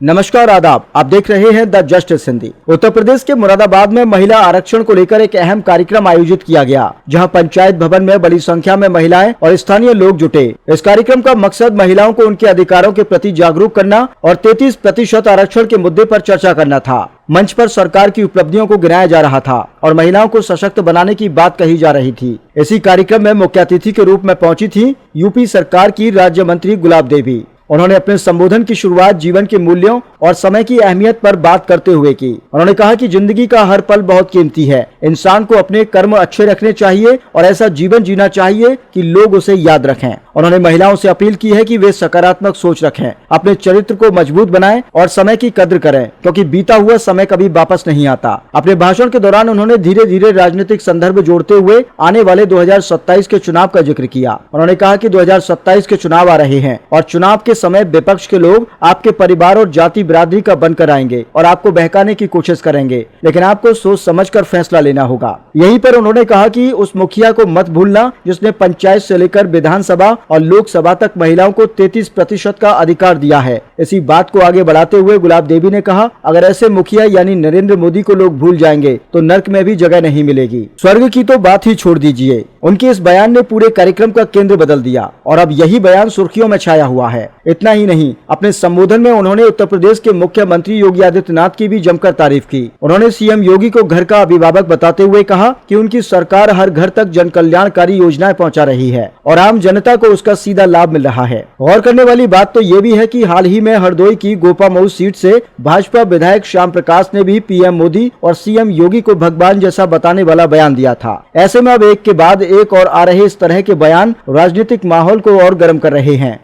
नमस्कार, आदाब। आप देख रहे हैं द जस्टिस हिंदी। उत्तर प्रदेश के मुरादाबाद में महिला आरक्षण को लेकर एक अहम कार्यक्रम आयोजित किया गया, जहां पंचायत भवन में बड़ी संख्या में महिलाएं और स्थानीय लोग जुटे। इस कार्यक्रम का मकसद महिलाओं को उनके अधिकारों के प्रति जागरूक करना और 33% आरक्षण के मुद्दे पर चर्चा करना था। मंच पर सरकार की उपलब्धियों को गिनाया जा रहा था और महिलाओं को सशक्त बनाने की बात कही जा रही थी। इसी कार्यक्रम में मुख्य अतिथि के रूप में पहुंची थी यूपी सरकार की राज्य मंत्री गुलाब देवी। उन्होंने अपने संबोधन की शुरुआत जीवन के मूल्यों और समय की अहमियत पर बात करते हुए की। उन्होंने कहा कि जिंदगी का हर पल बहुत कीमती है। इंसान को अपने कर्म अच्छे रखने चाहिए और ऐसा जीवन जीना चाहिए कि लोग उसे याद रखें। उन्होंने महिलाओं से अपील की है कि वे सकारात्मक सोच रखें, अपने चरित्र को मजबूत बनाएं और समय की कद्र करें, क्योंकि बीता हुआ समय कभी वापस नहीं आता। अपने भाषण के दौरान उन्होंने धीरे धीरे राजनीतिक संदर्भ जोड़ते हुए आने वाले 2027 के चुनाव का जिक्र किया। उन्होंने कहा कि 2027 के चुनाव आ रहे हैं और चुनाव के समय विपक्ष के लोग आपके परिवार और जाति बिरादरी का बनकर आएंगे और आपको बहकाने की कोशिश करेंगे, लेकिन आपको सोच समझकर फैसला लेना होगा। यहीं पर उन्होंने कहा कि उस मुखिया को मत भूलना जिसने पंचायत से लेकर विधानसभा और लोकसभा तक महिलाओं को 33% का अधिकार दिया है। इसी बात को आगे बढ़ाते हुए गुलाब देवी ने कहा, अगर ऐसे मुखिया यानी नरेंद्र मोदी को लोग भूल जाएंगे तो नर्क में भी जगह नहीं मिलेगी। स्वर्ग की तो बात ही छोड़ दीजिए। उनके इस बयान ने पूरे कार्यक्रम का केंद्र बदल दिया और अब यही बयान सुर्खियों में छाया हुआ है। इतना ही नहीं, अपने संबोधन में उन्होंने उत्तर प्रदेश के मुख्यमंत्री योगी आदित्यनाथ की भी जमकर तारीफ की। उन्होंने सीएम योगी को घर का अभिभावक बताते हुए कहा कि उनकी सरकार हर घर तक जन कल्याणकारी योजनाएं पहुंचा रही है और आम जनता को उसका सीधा लाभ मिल रहा है। गौर करने वाली बात तो ये भी है कि हाल ही में हरदोई की गोपामऊ सीट से भाजपा विधायक श्याम प्रकाश ने भी पीएम मोदी और सीएम योगी को भगवान जैसा बताने वाला बयान दिया था। ऐसे में अब एक के बाद एक और आ रहे इस तरह के बयान राजनीतिक माहौल को और गर्म कर रहे हैं।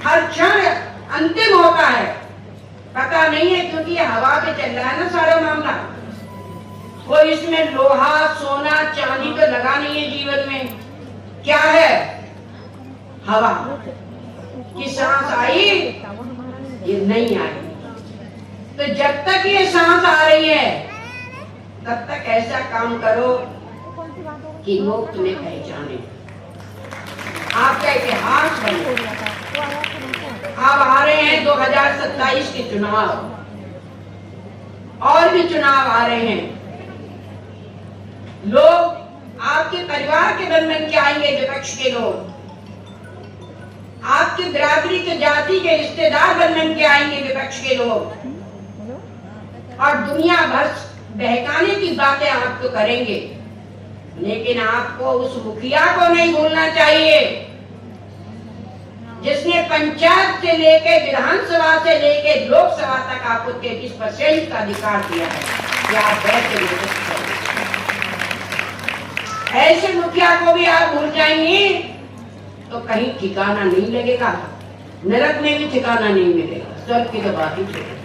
हर क्षण अंतिम होता है, पता नहीं है, क्योंकि ये हवा पे चल रहा है ना सारा मामला। कोई इसमें लोहा सोना चांदी तो लगा नहीं है जीवन में। क्या है? हवा की सांस आई, ये नहीं आई। तो जब तक ये सांस आ रही है तब तक ऐसा काम करो कि लोग तुम्हें पहचाने, आपका इतिहास बने। अब आ रहे हैं 2027 के चुनाव, और भी चुनाव आ रहे हैं। लोग आपके परिवार के बंधन के आएंगे, विपक्ष के लोग आपके बिरादरी के जाति के रिश्तेदार बंधन के आएंगे, विपक्ष के लोग, और दुनिया भर बहकाने की बातें आपको करेंगे। लेकिन आपको उस मुखिया को नहीं भूलना चाहिए जिसने पंचायत से लेके विधानसभा से लेके लोकसभा तक आपको 33% का अधिकार दिया है कि आप बैठ के ऐसे मुखिया को भी आप भूल जाएंगे तो कहीं ठिकाना नहीं लगेगा, नरक में भी ठिकाना नहीं मिलेगा, स्वर्ग की तो बात ही छोड़ेगा।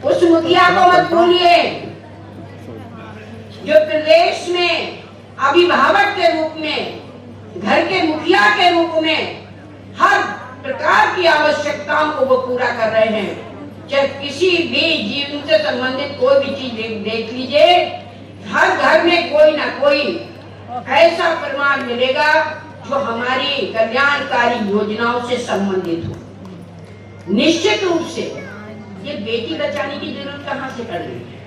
उस मुखिया को मत भूलिए जो प्रदेश में अभिभावक के रूप में, घर के मुखिया के रूप में हर प्रकार की आवश्यकताओं को वो पूरा कर रहे हैं। चाहे किसी भी जीवन से संबंधित कोई भी चीज देख लीजिए, हर घर में कोई ना कोई ऐसा परिवार मिलेगा जो हमारी कल्याणकारी योजनाओं से संबंधित हो। निश्चित रूप से ये बेटी बचाने की जरूरत कहां से पड़ रही है?